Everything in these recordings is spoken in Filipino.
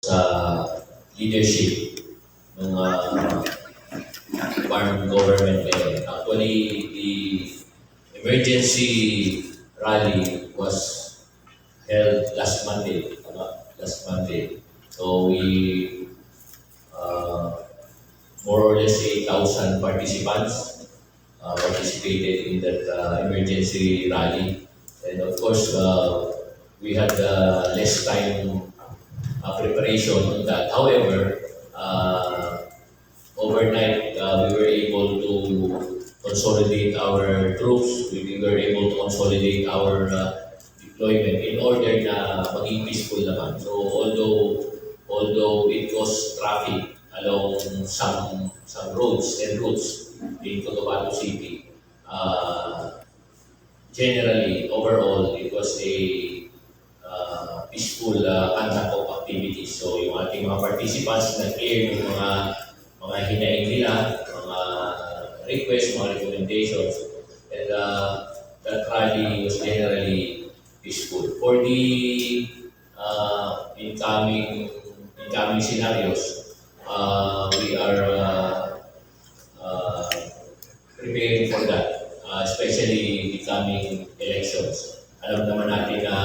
sa leadership ng farm government ngayon. Actually, the emergency rally was held last Monday. Last Monday. So we more or less 8,000 participants participated in that emergency rally. And of course, we had less time preparation on that. However, overnight, we were able to consolidate our troops. We were able to consolidate our deployment in order na maging peaceful naman. So although it caused traffic along some roads and routes in Cotabato City, generally, overall, it was a peaceful conduct of activities. So yung ating mga participants nag-air yung mga hinaing nila, mga requests, mga recommendations, and that rally was generally peaceful. For the incoming scenarios, we are preparing for that, especially the coming elections. Alam naman natin na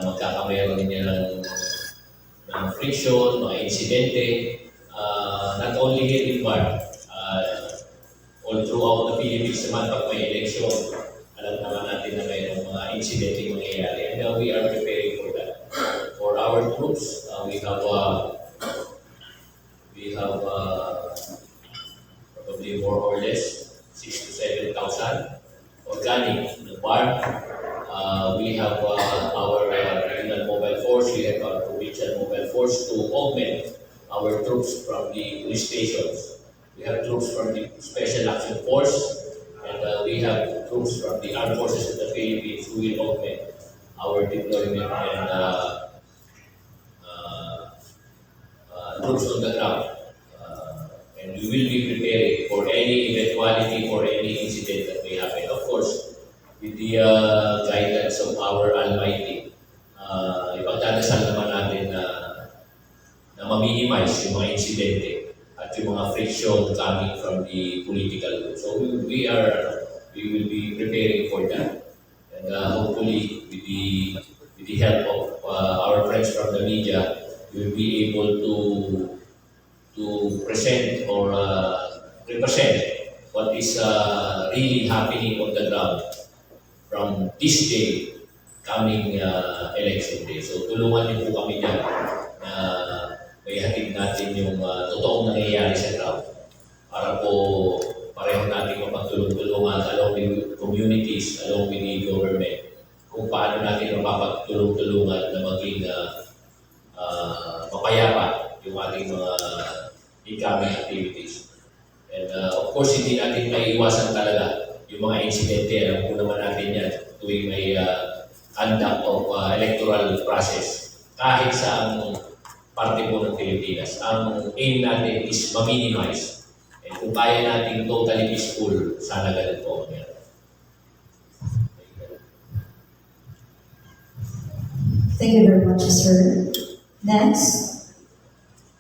magkakameron niya ng friction, mga insidente, not only here in Bar, all throughout the Philippines naman pag may election, alam naman natin na mayroong mga insidente mangyayari. And we are preparing for that. For our troops, we have probably more or less 6,000 to 7,000 organic in the Bar. We have our regional mobile force, we have our provincial mobile force to augment our troops from the police stations. We have troops from the Special Action Force, and we have troops from the Armed Forces of the Philippines who will augment our deployment and troops on the ground. And we will be preparing for any eventuality, for any incident that may happen. Of course, with the guidance of our Almighty, ipagdadasal naman natin na ma-minimize yung mga insidente at yung mga friction coming from the political group. So we will be preparing for that. And hopefully, with the help of our friends from the media, we will be able to present or represent what is really happening on the ground from this day, coming election day. So tulungan niyo po kami dyan na may hatid natin yung totoong nangyayari sa ground para po pareho natin mapagtulong-tulungan along with communities, along with the government, kung paano natin mapapagtulong-tulungan na maging mapayapa yung ating mga incoming activities. And of course, hindi natin maiiwasan talaga yung mga insidente. Alam po naman natin yan tuwing may conduct of electoral process. Kahit sa parte po ng Pilipinas, ang aim natin is ma-minimize. And kung kaya natin totally peaceful, sana ganun po ang yan. Thank you very much, sir. Next,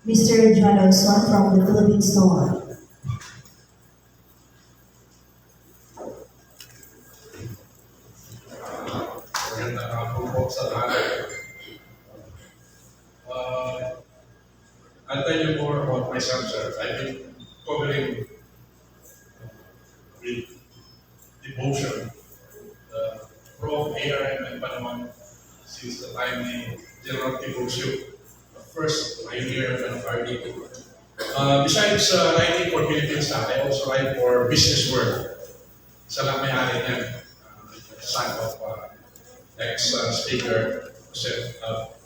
Mr. John Olson from the Philippine Star. I'll tell you more about myself, sir. I've been covering with devotion the Prof. ARM and Panaman since the time ni General Tiburcio, the first pioneer of RDP. Besides writing for Philippines Star, I also write for Business World. Isa lang may-ari niyan, son of ex-speaker,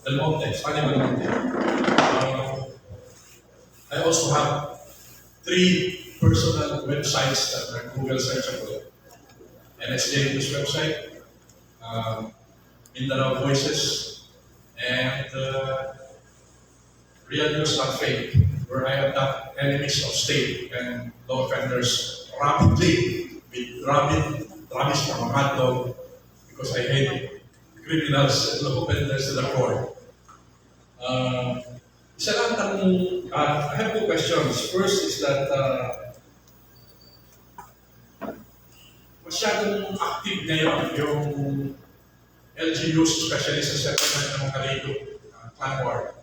Del Monte, Fanny Del Monte. I also have 3 personal websites that are Google searchable. NSJ News website, Mindanao Voices, and Real News Not Fake, where I attack enemies of state and law offenders rapidly with rabid from a hot dog because I hate criminals and law offenders to the core. Isa lang I have two questions. First is that masyadong active ngayon yung LGUs, especially sa settlement ng Calido, clan war,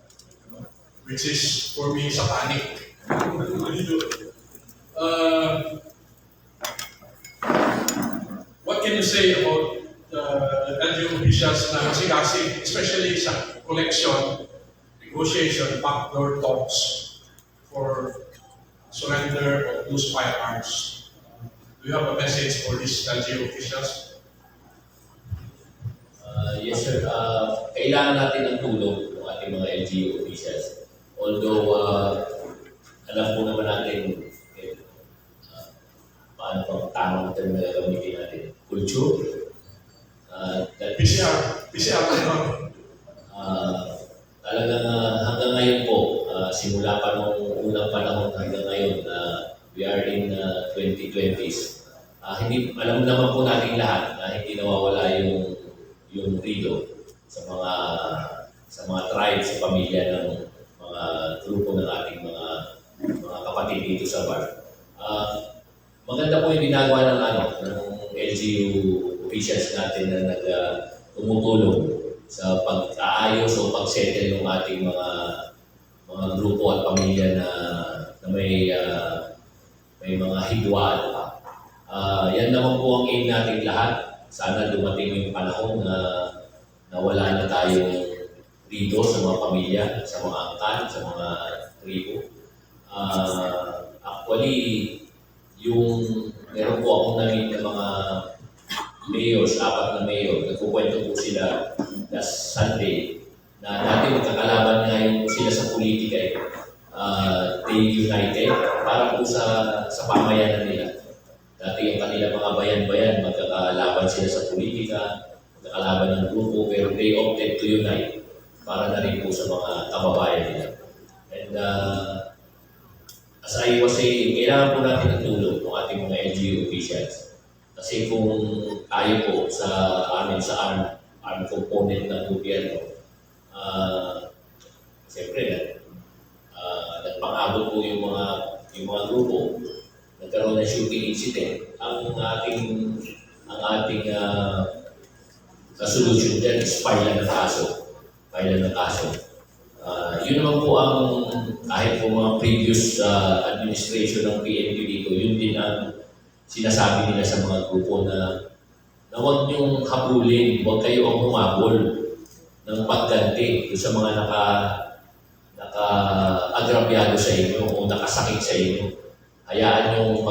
which is for me sa panic. What can you say about LGU officials na masikasi, especially sa collection, negotiation, backdoor talks for surrender of those firearms? Do you have a message for these LGU officials? Yes, sir. Kailangan natin ng tulong ng ating mga LGU officials. Although, alam po naman natin paano pa tamang term na gagamitin natin. Culture. PCR na naman. Talagang hanggang ngayon po, simula pa nung unang panahon hanggang ngayon, we are in 2020s. Hindi, alam naman po natin lahat na hindi nawawala yung rido sa mga tribes, sa pamilya ng mga grupo ng ating mga kapatid dito sa bar. Maganda po yung ginagawa ng LGU officials natin na tumutulong sa pag-aayos o pag-settle ng ating mga grupo at pamilya na may mga hidwaan pa. Yan naman po ang aim natin lahat. Sana dumating yung panahon na wala na tayong dito sa mga pamilya, sa mga angkan, sa mga tribo. Actually, meron po akong na-meet ng mga mayors, 4 na mayor, nagkukwento po sila last Sunday na dati magkakalaban nga yung sila sa politika they united para po sa pamayanan nila. Dati yung kanila mga bayan-bayan, magkakalaban sila sa politika, magkakalaban ng grupo, pero they opted to unite para na rin po sa mga kababayan nila. And as I was saying, kailangan po natin ng tulong ng ating mga LGU officials. Kasi kung tayo po sa armed component ng gobyerno, siyempre, nagpang-abot po yung mga grupo, nagkaroon ng shooting incident. Ang ating solution dyan is file ng kaso. Yun naman po ang kahit po mga previous administration ng PNP dito, yun din ang sinasabi nila sa mga grupo na huwag niyong habulin, huwag kayo ang humabol ng pagganti sa mga naka-agrabyado sa inyo o nakasakit sa inyo. Hayaan niyong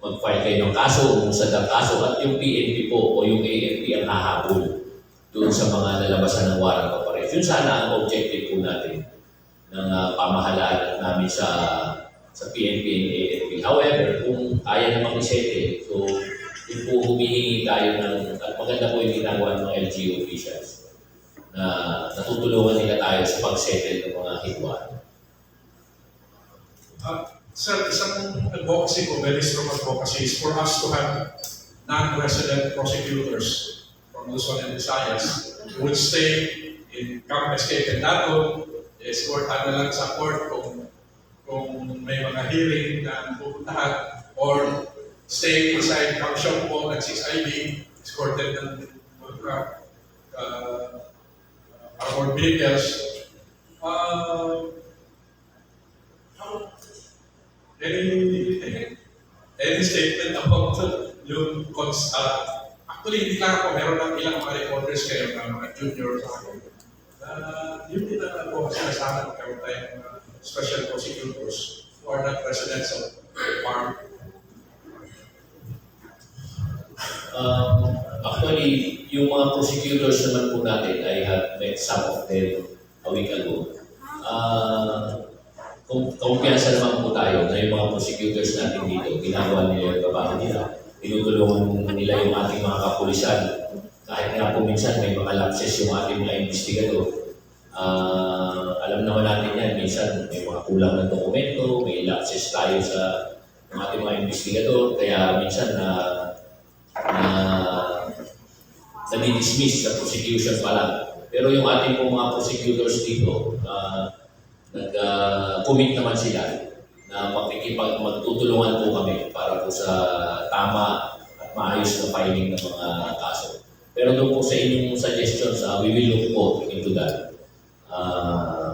mag-file kayo ng kaso, umusad ang kaso, at yung PNP po o yung AFP ang hahabol doon sa mga nalabasan ng warrant of arrest. Yun sana ang objective po natin ng pamahalaan namin sa PNP and AFP. However, kung kaya namang isettle, so yun po humihingi tayo at maganda po yung ginagawa ng mga LGU officials na natutulungan nila tayo sa pag-settle ng mga hidwaan. Sir, isang advocacy ko, very strong advocacy, is for us to have non-resident prosecutors from Luzon and Visayas who would stay in Camp Escape and Dato, escortan na lang sa court kung may mga hearing na pupuntahan, or stay inside Camp Siongpo at 6IB, escorted ng armored vehicles. Any statement about yung actually hindi lang ako, meron lang ilang mga reporters kayo ng mga junior sa akin. Yun din na ako sinasama magkaroon tayo ng special prosecutors who are not residents of the farm. Actually, yung mga prosecutors naman po natin, I have met some of them a week ago. Kumpiyansa naman po tayo na yung mga prosecutors natin dito, ginagawa nila yung trabaho nila. Tinutulungan nila yung ating mga kapulisan. Kahit nga po minsan may mga lapses yung ating mga investigador. Alam naman natin yan, minsan may mga kulang ng dokumento, may lapses tayo sa ating mga investigador, kaya minsan nadi-dismiss sa prosecution pa lang. Pero yung ating pong mga prosecutors dito, nag-commit naman sila na magtutulungan po kami para po sa tama at maayos na filing ng mga kaso. Pero doon po sa inyong suggestions, we will look po into that.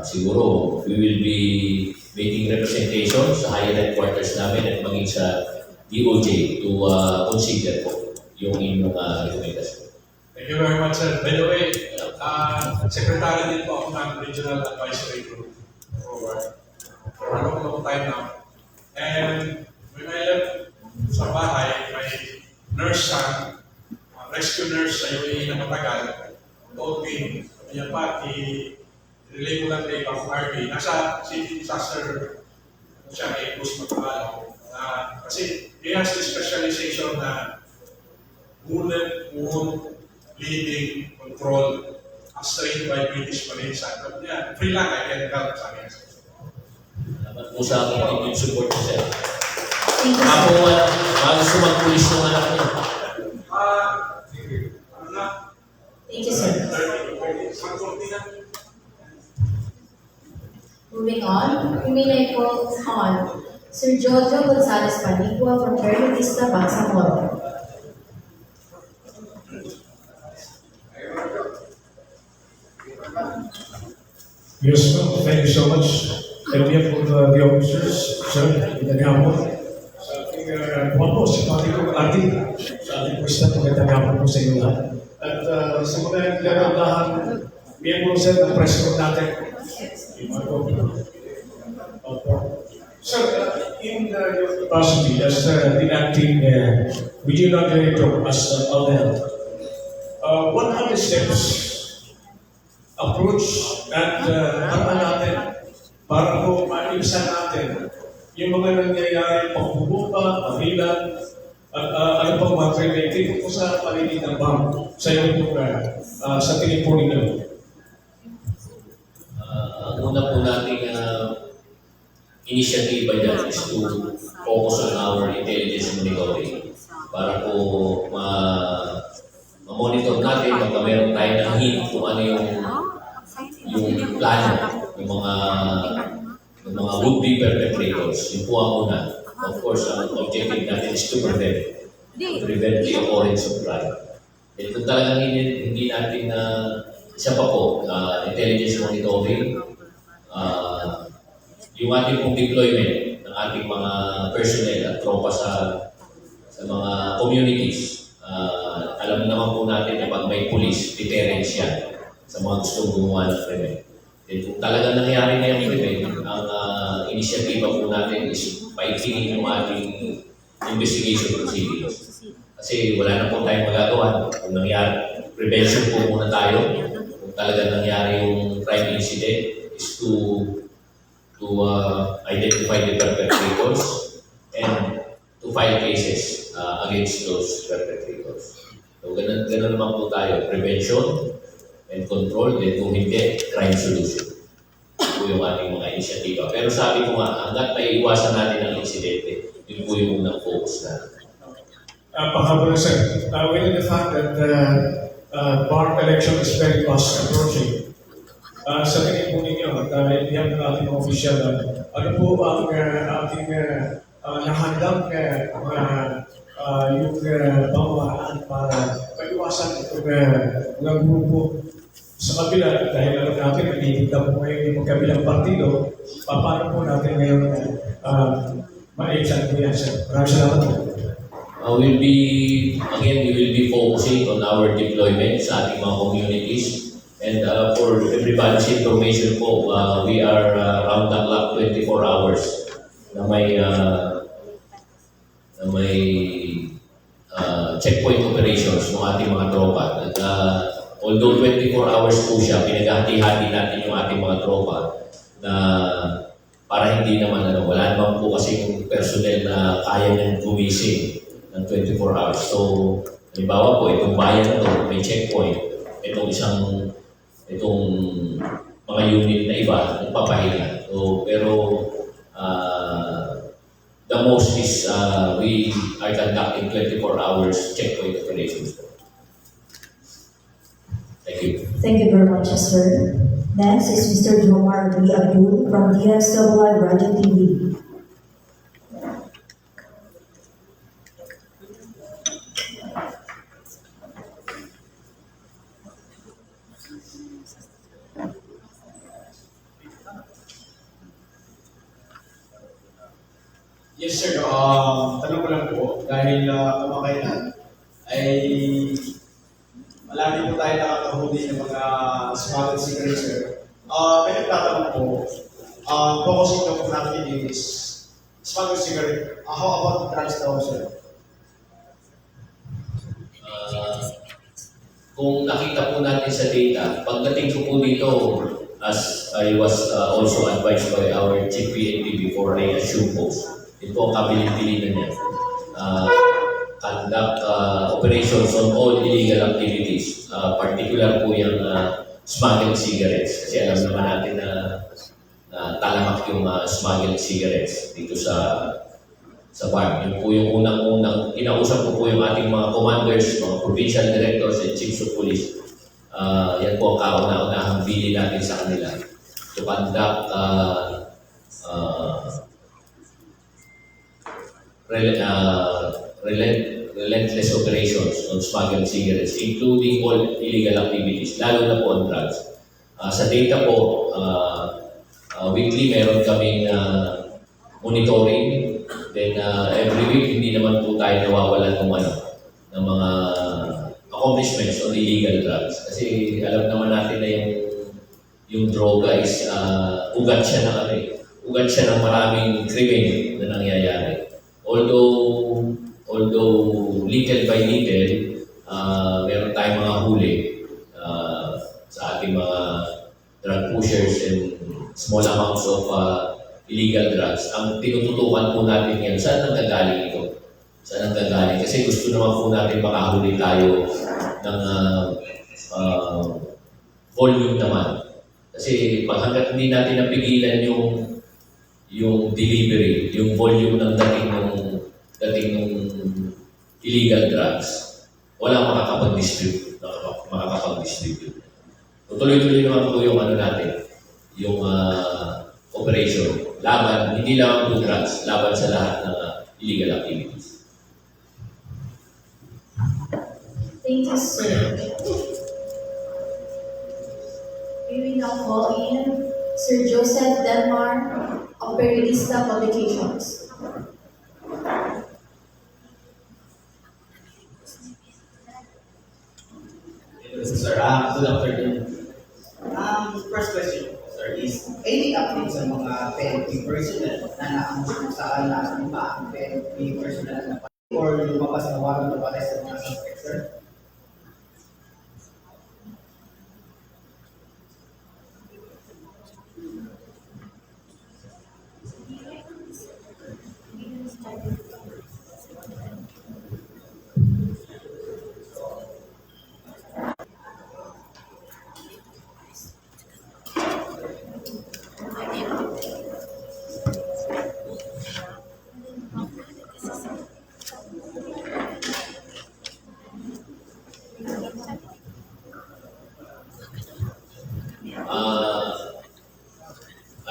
Siguro, we will be making representation sa higher headquarters namin at maging sa DOJ to consider po yung inyong recommendation. Thank you very much, sir. By the way, secretary din po ako ng Regional Advisory Group for a long time now. And when I left sa bahay, my nurse son, rescue nurse sa UAE na matagal, told me, ayan pa, i-relay mo lang kay Pang Harvey. Nasa city disaster siya kay Cruz Magpalo. Kasi he has the specialization na wound, bleeding, control, as trained by British Marines. Yeah, free lang, I can help sa akin. Salamat po sa aking team support po, sir. Thank you, Ako, sir. gusto mag-pulis ng anak niyo. Thank you, sir. Moving on, we may call on Sir Jojo Gonzalez Panicua from Verde Vista, Bangsamoro. Yes, ma'am. Thank you so much. And we have the officers, sir, magandang hapon. Sa ating po, si Pati ko, Ati, sa ating po staff, magandang hapon po sa inyo lahat. At sa mga gagawin we have po, sir, ang press room natin. Sir, in your capacity as the acting regional director as Aldel, what are the steps approach at paraan natin para po maiwasan natin yung mga nangyayari pagbubuka, pahilan, at ano pang mga preventive po sa paligid ng bank sa inyong lugar, sa tingin po ninyo. Ang una po nating initiative by that is to focus on our intelligence monitoring para po ma-monitor natin pagka meron tayo ng hint kung ano yung plano ng mga would-be perpetrators. Yun po ang una. Of course, ang objective natin is to prevent the occurrence of crime. And kung talagang hindi natin isa pa po, intelligence monitoring, yung ating pong deployment ng ating mga personnel at tropa sa mga communities. Alam naman po natin na pag may police, deterrence yan sa mga gustong gumawa ng krimen. Then kung talagang nangyari na yung krimen, ang inisyatiba po natin is paikinin yung ating investigation proceedings. Kasi wala na po tayong magagawa. Kung nangyari, prevention po muna tayo. Kung talagang nangyari yung crime incident is to identify the perpetrators and to file cases against those perpetrators. So ganun naman po tayo, prevention and control, then kung hindi, crime solution. Ito po yung ating mga inisyatiba. Pero sabi ko nga, hanggat may iwasan natin ang insidente, yun po yung unang focus natin. Panghabol na sir, within the fact that bar election is very fast approaching, sa tingin po ninyo at iyan ng ating official, ano po ang ating nahandang yung pamamaraan para maiwasan itong mga grupo sa kabila dahil alam natin nagtitignan po ngayon yung magkabilang partido, paano po natin ngayon maiwasan po yan sir? Maraming salamat po. We will be focusing on our deployment sa ating mga communities. And for everybody's information po, we are round the clock 24 hours na may checkpoint operations ng ating mga tropa. At although 24 hours po siya, pinaghati-hati natin yung ating mga tropa na para hindi naman wala naman po kasi yung personnel na kaya nang gumising ng 24 hours. So, halimbawa po, itong bayan na ito, may checkpoint. Itong mga unit na iba, nagpapahinga. So, pero the most is we are conducting 24 hours checkpoint operations. Thank you. you. Thank you very much, sir. Next is Mr. Jomar B. Abdul from DSWI Radio TV. Yes sir, tanong ko lang po, dahil kamakailan ay malami po tayo nakakahuli ng mga smuggled cigarettes sir. May nagtatanong po, focusing daw po natin is smuggled cigarette. How about drugs daw sir? Kung nakita po natin sa data, pagdating ko po dito, as I was also advised by our Chief PNP before I assume post, ito ang kabilin-bilinan niya. Conduct operations on all illegal activities, particular po yung smuggled cigarettes. Kasi alam naman natin na talamak yung smuggled cigarettes dito sa bar. Yun po yung unang-unang, kinausap ko po yung ating mga commanders, mga provincial directors and chiefs of police. Yan po ang kauna-unahang bili natin sa kanila to conduct relentless operations on smuggled cigarettes, including all illegal activities, lalo na po on drugs. Sa data po, weekly meron kaming monitoring. Then every week, hindi naman po tayo nawawalan ng mga accomplishments on illegal drugs. Kasi alam naman natin na yung droga is ugat siya ng maraming krimen na nangyayari. Although little by little, meron tayong mga huli sa ating mga drug pushers and small amounts of illegal drugs. Ang tinututukan po natin yan, saan nanggagaling ito? Saan nanggagaling? Kasi gusto naman po natin makahuli tayo ng volume naman. Kasi hanggat hindi natin napigilan yung delivery, yung volume ng dating ng illegal drugs, wala makakapag-distribute. Tuloy-tuloy naman po yung natin, yung operation. Laban, hindi lang po drugs, laban sa lahat ng illegal activities. Thank you, sir. We will now call in Sir Joseph Delmar of Periodista Publications. Sir, good afternoon. First question po, sir, is any update sa mga PNP personnel na naamusok saan na iba ang PNP personnel na or lumabas na warang na sa mga suspect, sir?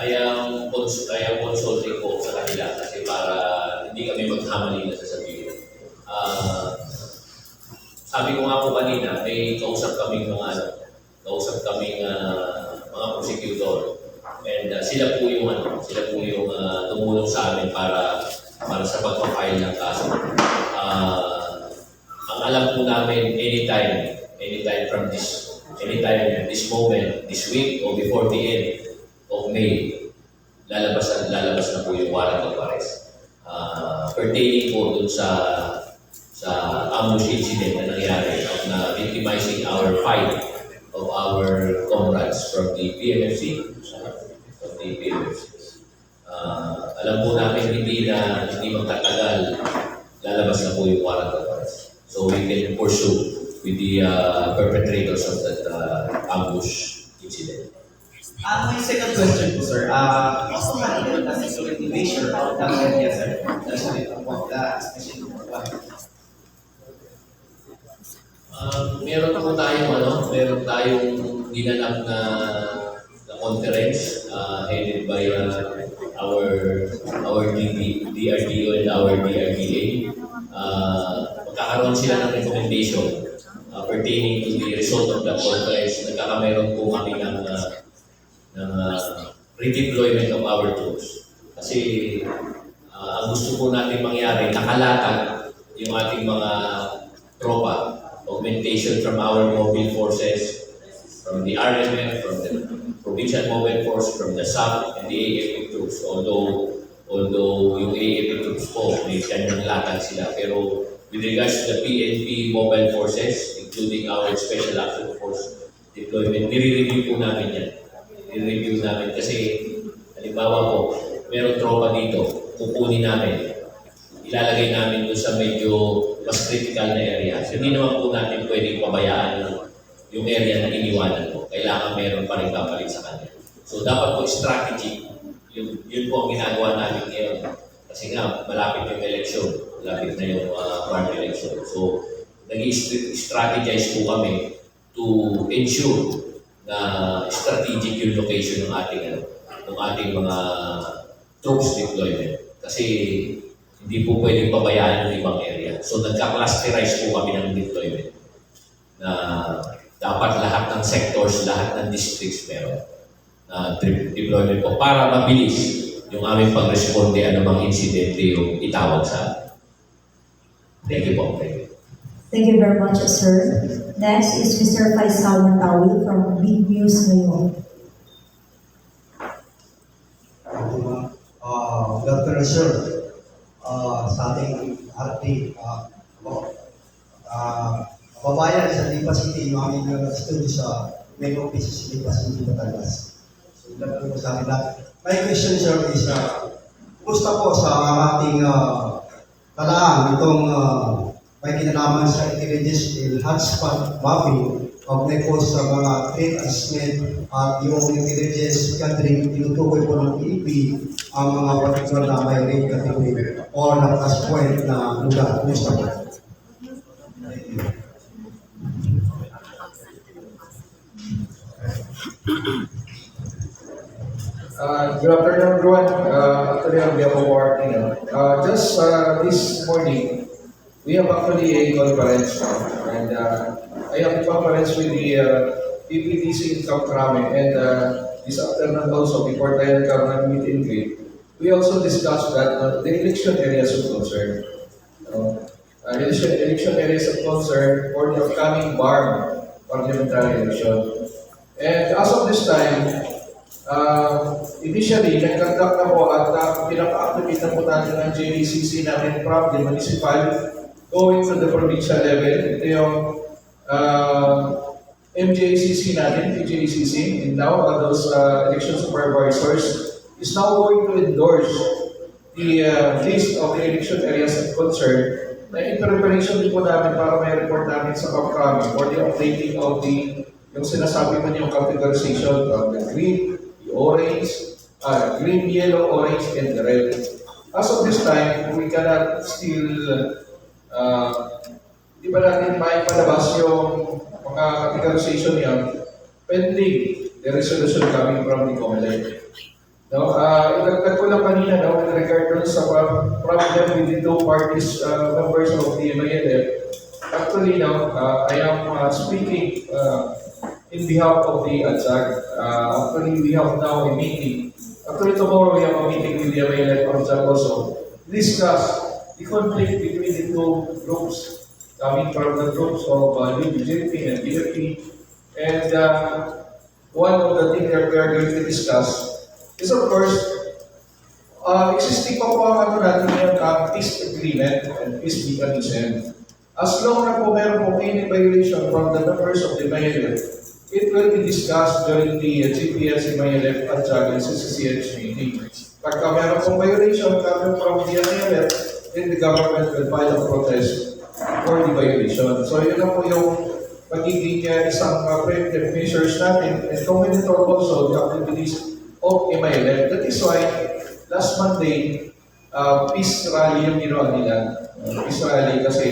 I am consulting po sa kanila kasi para hindi kami magkamali na sasabihin. Sabi ko nga po kanina, may kausap kaming mga prosecutor and sila po yung tumulong sa amin para sa pagpa-file ng kaso. Ang alam po namin anytime this moment, this week or before the end of May, lalabas na po yung warrant of arrest. Pertaining po dun sa ambush incident na nangyari na victimizing our fight of our comrades from the PMFC. Alam po namin hindi magtatagal, lalabas na po yung warrant of arrest. So we can pursue with the perpetrators of that ambush incident. My second question po, sir. Also, kanina na security measure out ng area, sir. That's why about the special one. Meron tayong ginanap na conference headed by our DRDO and our DRDA. Magkakaroon sila ng recommendation pertaining to the result of that conference. Nagkakameron po kami ng redeployment of our troops. Kasi ang gusto po natin mangyari, nakalatag yung ating mga tropa, augmentation from our mobile forces, from the RMF, from the Provincial Mobile Force, from the SAP and the AFP troops. Although yung AFP troops po, may kanyang latag sila. Pero with regards to the PNP mobile forces, including our Special Action Force deployment, nire-review po namin yan. Nire-review namin kasi, halimbawa po, meron tropa dito, kukunin namin, ilalagay namin doon sa medyo mas critical na area. So, hindi naman po natin pwedeng pabayaan yung area na iniwanan mo. Kailangan meron pa rin papalit sa kanya. So, dapat po strategy. Yun po ang ginagawa namin ngayon. Kasi nga, malapit yung election. Malapit na yung party election. So, nag-strategize po kami to ensure na strategic yung location ng ating mga troops deployment. Kasi hindi po pwedeng pabayaan yung ibang area. So nagka-clusterize po kami ng deployment na dapat lahat ng sectors, lahat ng districts meron na deployment po para mabilis yung aming pag-responde anumang insidente yung itawag sa atin. Thank you po. Thank you. Thank you very much, sir. Next is Mr. Faisal Matawi from Big News ngayon. Good afternoon, sir. Sa ating RT, kababayan sa Lipa City, yung aming studio sa main office sa Lipa City, Batangas. So, ilan po sa akin lahat. My question, sir, is, kumusta po sa ating talaan itong may kinalaman sa intelligence in hotspot mapping of networks sa mga trade assessment at yung intelligence gathering tinutukoy po ng PEP ang mga particular na may rate category or na plus point na lugar. Kumusta po? Thank you. Good afternoon, everyone. Actually, on behalf of our just this morning, we have actually a conference, and I have a conference with the PPTC in Camp Crame, and this afternoon also, before tayo nagkaroon ng meet and greet, we also discussed that the election areas of concern. Election areas of concern for the upcoming BARM parliamentary election. And as of this time, initially, nag-conduct na po at pinaka-activate na po natin ng JACC natin from the municipal going to the provincial level. Ito yung MJACC natin, PJACC, and now those election supervisors is now going to endorse the list of the election areas of concern na in preparation din po namin para may report namin sa upcoming for the updating of yung sinasabi mo yung categorization of the green, the orange, green, yellow, orange, and the red. As of this time, we cannot still, di ba natin may palabas yung mga categorization yan pending the resolution coming from the COMELEC. No, idagdag ko lang kanina with regard dun sa problem with the two parties members of the MILF. Actually, I am speaking in behalf of the ADSAG. Actually, we have now a meeting. Actually, tomorrow we have a meeting with the MILF ADSAG also. Discuss the conflict between the two groups, coming from the groups of UBJP and DFP. And one of the things that we are going to discuss is, of course, existing pa po ang natin yung peace agreement and peace mechanism. As long na po meron po any violation from the members of the MILF, it will be discussed during the GPS MILF at and CCCH meeting. Pagka meron pong violation coming from the MILF, then the government will file a protest for the violation. So yun na po yung magiging isang preemptive measures natin and monitor also the activities of MILF. That is why last Monday, peace rally yung ginawa nila. Peace rally kasi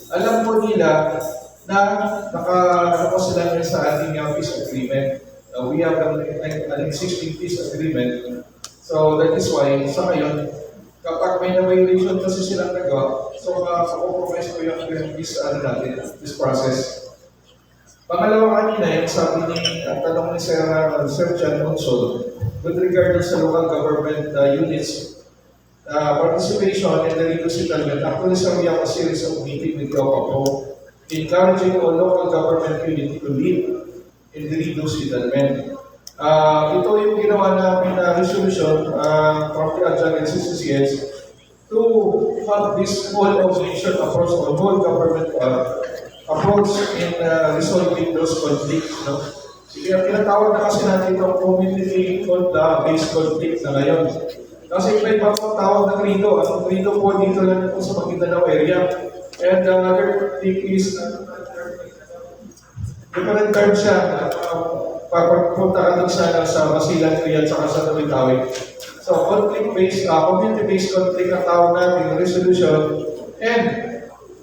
alam po nila na naka sila ngayon sa ating peace agreement. We have an existing peace agreement. So that is why sa ngayon, kapag may na-violation kasi silang nagawa, so compromise ko yung this process. Pangalawa kanina, yung sabi ni, tanong ni Sir John Monson, with regard sa local government units, participation in the legal settlement. Actually, sir, we have a series of meeting with GOPAPO, encouraging all local government unit to lead in the legal settlement. Ito yung ginawa namin na resolution from the adjourned CCCS to have this whole of nation approach or whole government approach in resolving those conflicts. No? Kaya tinatawag na kasi natin itong community-based conflict na ngayon. Kasi may ibang tawag na krito. Ang krito po dito lang po sa Maguindanao area. And another thing is, different term siya. Pagpunta ka dun sa Basilan, Triad, saka sa Tawi-Tawi. So, conflict-based, community-based conflict ang tawag natin, resolution. And,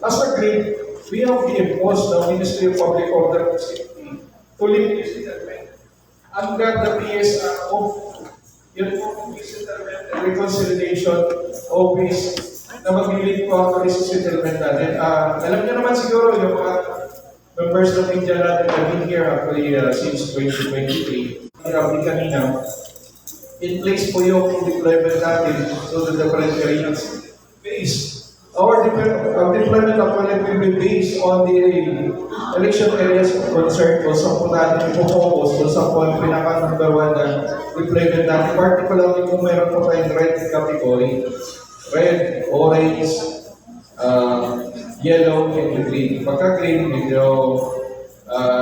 as agreed, we have imposed the Ministry of Public Order and Safety to lead this settlement under the PSRO. Yun po yung settlement and reconciliation office na mag-lead po ang settlement natin. Alam niyo naman siguro yung mga members ng media natin have been here actually since 2023. Sabi kanina, in place po yung deployment natin to the different areas. Our deployment actually will be based on the election areas of concern kung saan po natin ipo-focus, kung saan po yung pinaka-number one na deployment natin. Particularly kung mayroon po tayong red category, red, orange, yellow, and green. Pagka green, medyo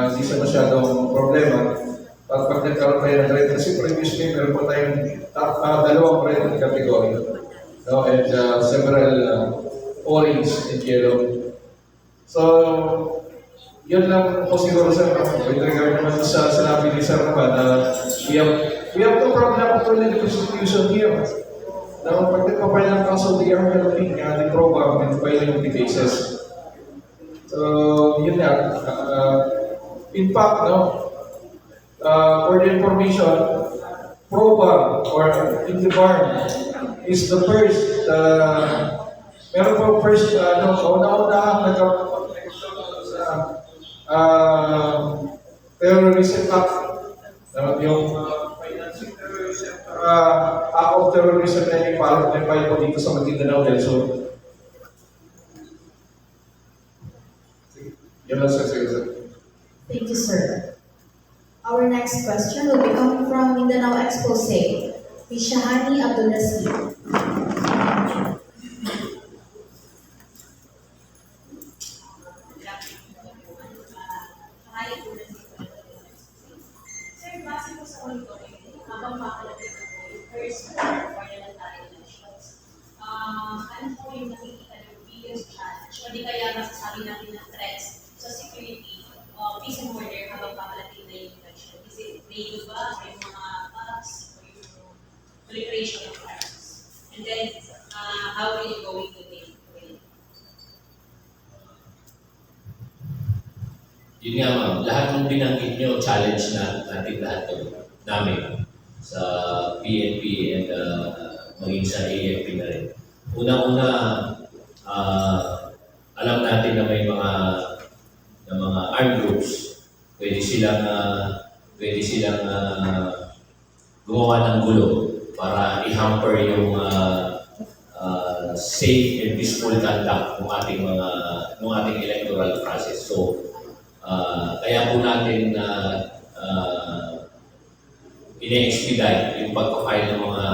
hindi siya masyadong problema. Pag nagkaroon tayo ng red, kasi previously meron po tayong dalawang red category. No? And several orange and yellow. So, yun lang po siguro sa with regard naman sa sinabi ni Sir naman na we have no problem actually with the constitution here. Na pag nagpapile ng council, they are helping the program and filing the cases. So, yun nga. In fact, no, for the information, PROBA or in the barn is the first meron po first, kauna-una nagkapag-election sa terrorism act, yung financing terrorism, act of terrorism na ipal po dito sa Maguindanao del Sur. Yan lang sa sir. Thank you, sir. Our next question will be coming from Mindanao Expose, Ms. Shahani Abdul-Nasir. Sir, base po sa monitoring, habang makalapit na po yung first parliamentary elections, ano po yung nakikita ng biggest challenge? O di kaya masasabi natin na threats sa security, peace and order habang makalapit na yung election? Is it real ba? Or yung mga bugs? Or yung proliferation of arms? And then, how are you going to take it? Yun nga ma'am, lahat ng binanggit nyo, challenge na natin lahat namin sa PNP and maging sa AFP na rin. Una-una, alam natin na may mga armed groups, pwede silang gumawa ng gulo para i-hamper yung safe and peaceful conduct ng ating electoral process. So, kaya po natin ine-expedite yung pagpa-file ng mga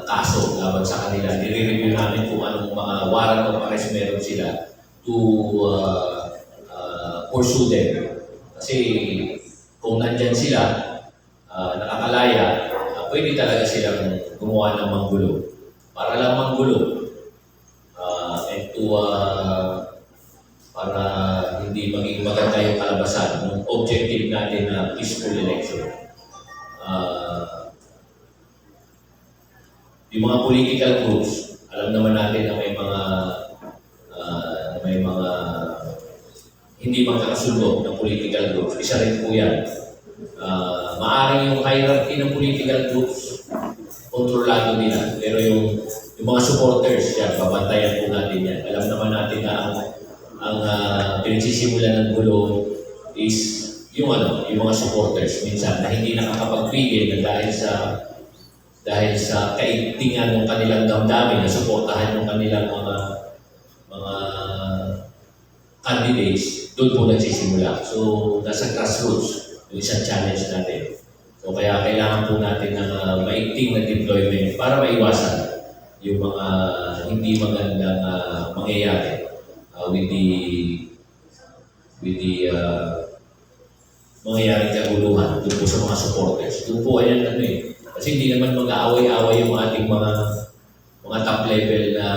kaso laban sa kanila. Nire-review namin kung anong mga warrant of arrest meron sila to pursue them. Kasi kung nandyan sila, nakakalaya, pwede talaga silang gumawa ng manggulo. Para lang manggulo. And to para hindi maging maganda yung kalabasan ng objective natin na peaceful election. Yung mga political groups, alam naman natin na may mga hindi magkakasundo ng political groups. Isa rin po yan. Maaaring yung hierarchy ng political groups, kontrolado nila. Pero yung mga supporters, yan, babantayan po natin yan. Alam naman natin na ang pinagsisimulan ng gulo is yung mga supporters minsan na hindi nakakapagpigil na dahil sa kaigtingan ng kanilang damdamin na suportahan ng kanilang mga candidates, doon po nagsisimula. So, nasa grassroots, yung isang challenge natin. So, kaya kailangan po natin ng maigting na deployment para maiwasan yung mga hindi magandang mangyayari with the mangyayaring kaguluhan doon po sa mga supporters. Doon po ayan kasi hindi naman mag-aaway-aaway yung ating mga top level na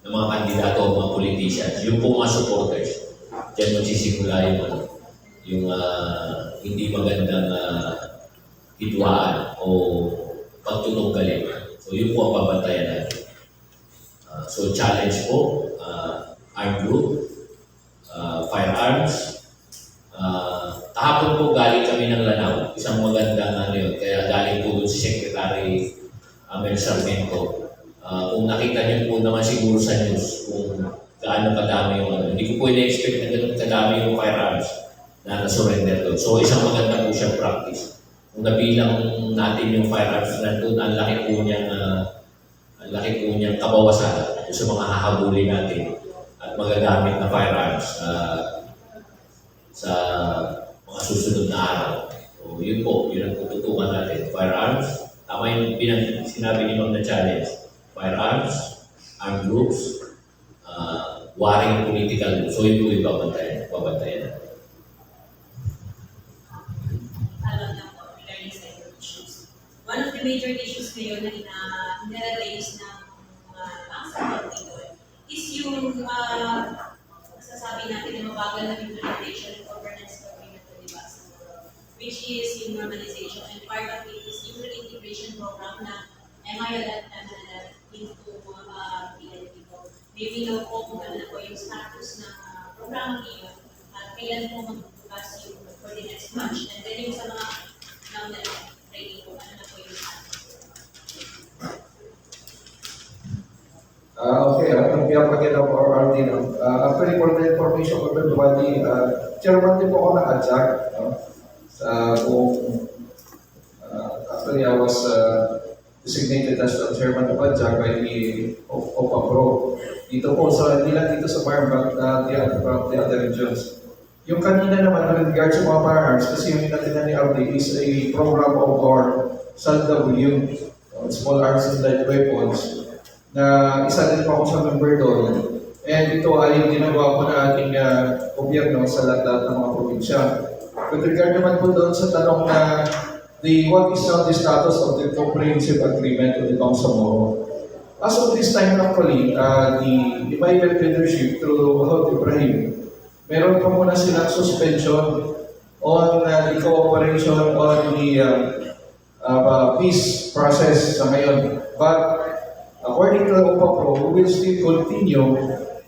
mga kandidato o mga politicians. Yung po mga supporters, dyan magsisimula yung hindi magandang hidwaan o pagtutunggalin. So yun po ang babantayan natin. So challenge po, armed group, firearms. Kahapon po galing kami ng Lanao, isang magandang yun. Kaya galing po doon si Secretary Amel Sarmiento. Kung nakita niyo po naman siguro sa news kung gaano kadami yung hindi ko po ina-expect na ganun kadami yung firearms na na-surrender doon. So isang maganda po siyang practice. Kung nabilang natin yung firearms na doon, ang laki po niyang kabawasan sa mga hahabulin natin at magagamit na firearms sa mga susunod na araw. So yun po, yun ang tututukan natin. Firearms, tama yung sinabi ni Ma'am na challenge. Firearms, armed groups, warring political groups. So yun po yung babantayan natin. Alam na po, regarding sa issues. One of the major issues ngayon na ina-raise ng mga bangsa dito is yung masasabi natin na mabagal na implementation of governance agreement with the Basel, which is yung normalization, and part of it is yung integration program na MIL at MNL into PNP. Maybe know po kung ano na po yung status ng programa ngayon at kailan po magbukas yung for the next batch, and then yung sa mga training po, ano na po yung status. Okay, ang pinapakita ko RRD actually for the information of everybody, chairman din po ako ng ADJAC. Actually, I was designated as the chairman of ADJAC by the OPAPRO. Dito po, hindi lang dito sa Farm, but the other regions. Yung kanina naman, with regard sa mga firearms, kasi yung natin ni RD is a program of our SALW, Small Arms and Light Weapons, na isa din po ako sa member doon. And ito ay ginagawa po na ating gobyerno sa lahat ng mga probinsya. With regard naman po doon sa tanong na what is now the status of the comprehensive agreement with the Bangsamoro. As of this time actually, the MIL leadership through Hod Ibrahim, meron pa muna silang suspension on the cooperation on the peace process sa ngayon. But according to the OPAPRO, we will still continue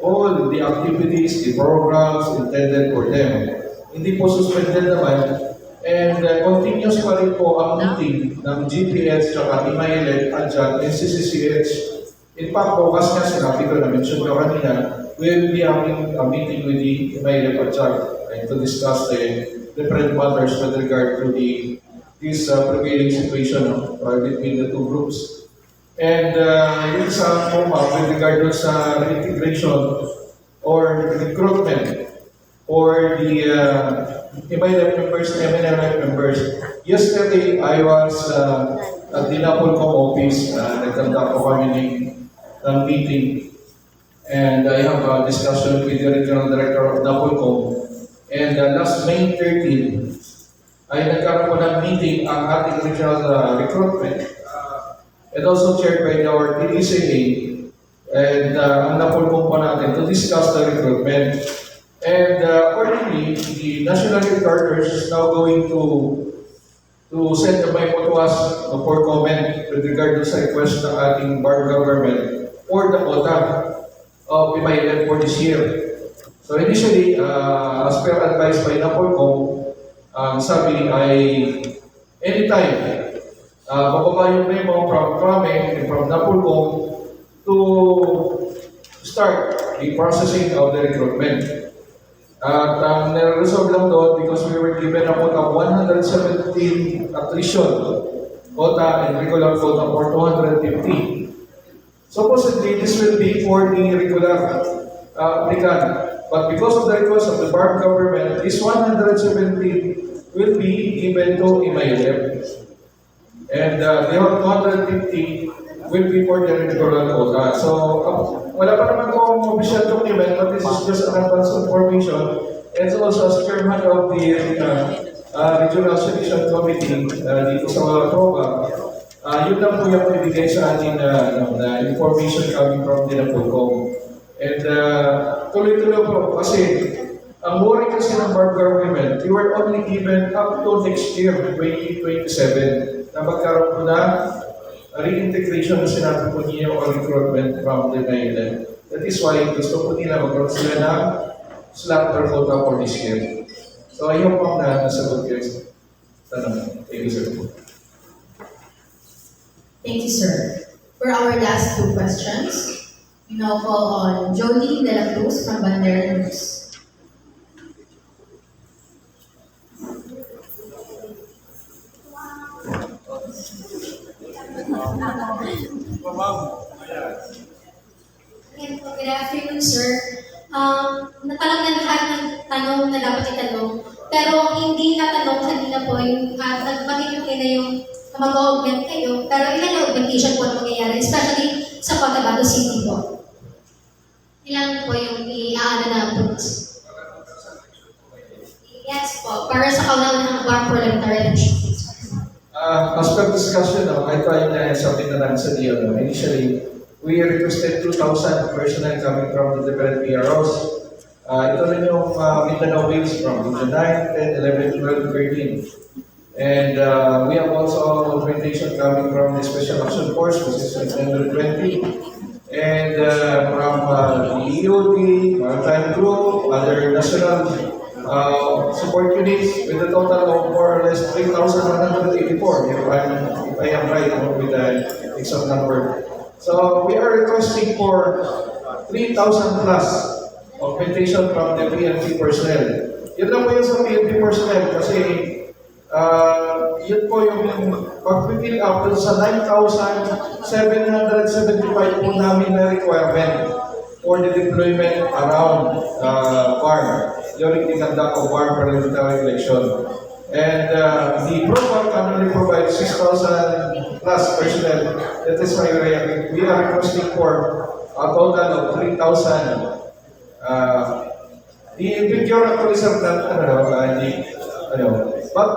all the activities, the programs intended for them. Hindi po suspended naman, and continuous pa rin po ang meeting ng GPS, tsaka MIL, ADJAC, and CCCH. In fact, bukas nga sinabi ko, na-mention ko kanina, we will be having a meeting with the MIL, ADJAC, and to discuss the different matters with regard to this prevailing situation between the two groups. And yung sa with regard sa integration or recruitment or the MIL members and MNL members. Yesterday, I was at the Napolcom office. Nagtanda ko kami ng meeting. And I have a discussion with the Regional Director of Napolcom. And last May 13, ay nagkaroon po ng meeting ang ating regional recruitment. And also chaired by our PDCA and ang Napolcom po natin to discuss the recruitment. And accordingly, the National Headquarters is now going to send the memo to us for comment with regard to sa request ng ating bar government for the quota of MIL for this year. So initially, as per advice by NAPOLCOM, sabi ay anytime bababa yung memo from Krame and from NAPOLCOM to start the processing of the recruitment. At ang nare-resolve lang doon because we were given a quota of 117 attrition quota and regular quota for 250. Supposedly, this will be for the regular applicant. But because of the request of the Barb government, this 117 will be given to Imayelem. And the 250 will be for the regular quota. So, wala pa naman kong official document, but this is just an advance information. And also as chairman of the Regional Selection Committee dito sa program, yun lang po yung ibigay sa atin na information coming from the NAPOLCOM. And tuloy-tuloy po kasi ang worry kasi ng Barb government, you were only given up to next year, 2027, na magkaroon po na reintegration na sinabi po niyo o recruitment from the island. That is why gusto po nila magkaroon sila ng slot or quota for this year. So I hope po na nasagot kayo sa tanong. Thank you, sir. Thank you, sir. For our last two questions, we now call on Jolie De La Cruz from Bandera News. Good afternoon, sir. Natanong na lahat ng tanong na dapat itanong, pero hindi natanong kanina po yung nagbanggit ko na yung mag-augment kayo, pero ilan augmentation po ang mangyayari, especially sa Cotabato City po? Ilan po yung i-aano na po? Yes po, para sa kaunahan ng Bar Parliamentary Elections. As per discussion, I tried something na lang sa DO. Initially, we requested 2,000 personnel coming from the different PROs. Ito rin yung Mindanao Wales from Region 9, 10, 11, 12, 13. And we have also augmentation coming from the Special Action Force, which is 120. And from the EOD, Maritime Group, other national support units with a total of more or less 3,184, if I am right with the exact number. So we are requesting for 3,000 plus augmentation from the PNP personnel. Yun lang po yung sa PNP personnel kasi yun po yung pag-fill up sa 9,775 po namin na requirement for the deployment around BAR during the conduct of BAR parliamentary election. And the program can only provide 6,000 plus personnel. That is why we are requesting for a total of 3,000. The picture actually sir, but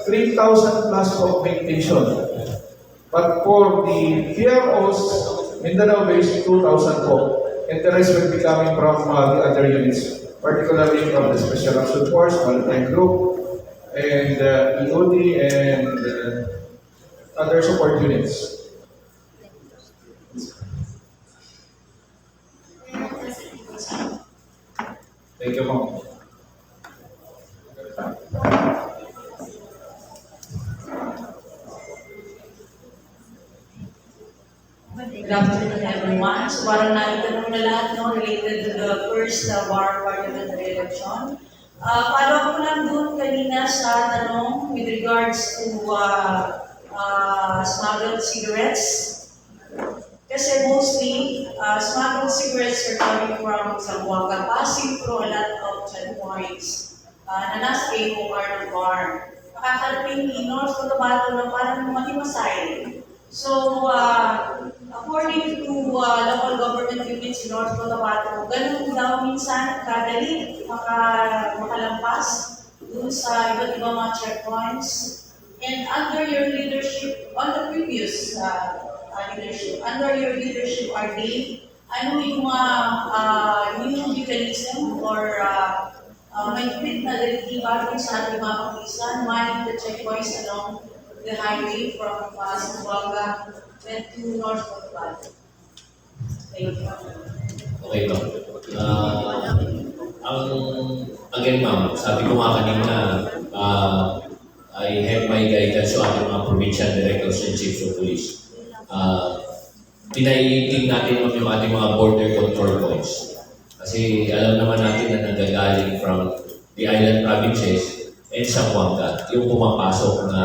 3,000 plus augmentation. But for the PROs, Mindanao based 2,000 po. And the rest will be coming from the other units, particularly from the Special Action Force, Maritime Group, and EOD, and other support units. Thank you, ma'am. Good afternoon, everyone. So parang naitanong na lahat, no, related to the first BAR parliamentary election. Follow ko lang doon kanina sa tanong with regards to smuggled cigarettes. Kasi mostly, smuggled cigarettes are coming from Zamboanga, Pasig, through a lot of checkpoints na nasa AOR ng BAR. Nakakarating ni North Cotabato na parang matimasay. So, according to local government units in North Cotabato, ganun daw minsan kadali makalampas dun sa iba't ibang mga checkpoints. And under your leadership, on the previous leadership, under your leadership, RD, ano yung new mechanism or may tweet na direktiba sa ating mga kapisan, manning the checkpoints along the highway from Zamboanga went to North Cotabato. Thank you. Okay, ma'am. Again ma'am, sabi ko nga kanina, I have my guidance sa ating mga provincial directors and chiefs of police. Pinaiiting natin ma'am yung ating mga border control points. Kasi alam naman natin na nagagaling from the island provinces and Zamboanga, yung pumapasok na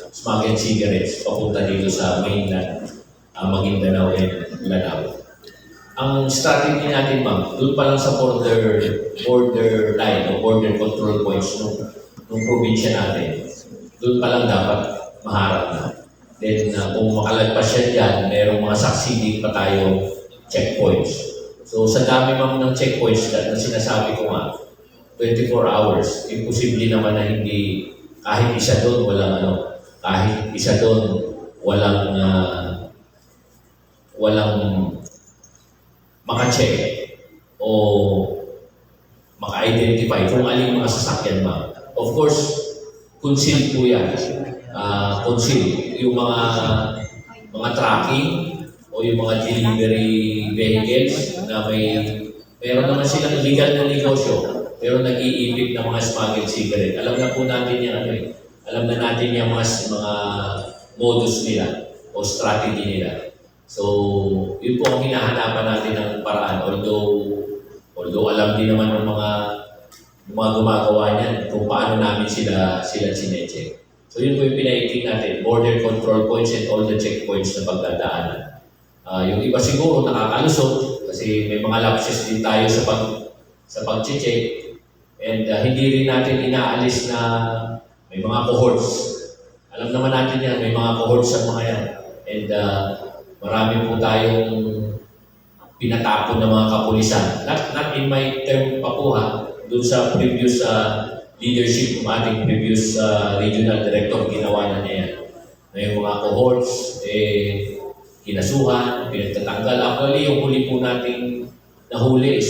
smuggled cigarettes papunta dito sa mainland, Maguindanao and Lanao. Ang strategy natin ma'am, doon pa lang sa border line o border control points nung probinsya natin, doon pa lang dapat maharap na. Then kung makalagpas siya dyan, mayroong mga succeeding pa tayong checkpoints. So sa dami ma'am ng checkpoints na sinasabi ko nga, 24 hours, imposible naman na hindi, kahit isa doon walang maka-check o maka-identify kung alin mga sasakyan ma'am. Of course, concealed po yan. Concealed. Yung mga tracking o yung mga delivery vehicles na meron naman silang legal na negosyo pero nag-iipit ng mga smuggled cigarette. Alam na po natin yan Alam na natin yung mga modus nila o strategy nila. So, yun po ang hinahanapan natin ng paraan. Although alam din naman ng mga gumagawa niyan kung paano namin sila sinecheck. So, yun po yung pinaiting natin. Border control points and all the checkpoints na pagdadaanan. Yung iba siguro nakakalusot kasi may mga lapses din tayo sa pag-check. And hindi rin natin inaalis na may mga cohorts. Alam naman natin yan, may mga cohorts sa mga yan. And marami po tayong pinatapon ng mga kapulisan. Not in my term pa po doon sa previous leadership ng ating previous regional director, ginawa na niya yan. Na yung mga cohorts, kinasuhan, pinagtatanggal. Actually, yung huli po nating nahuli is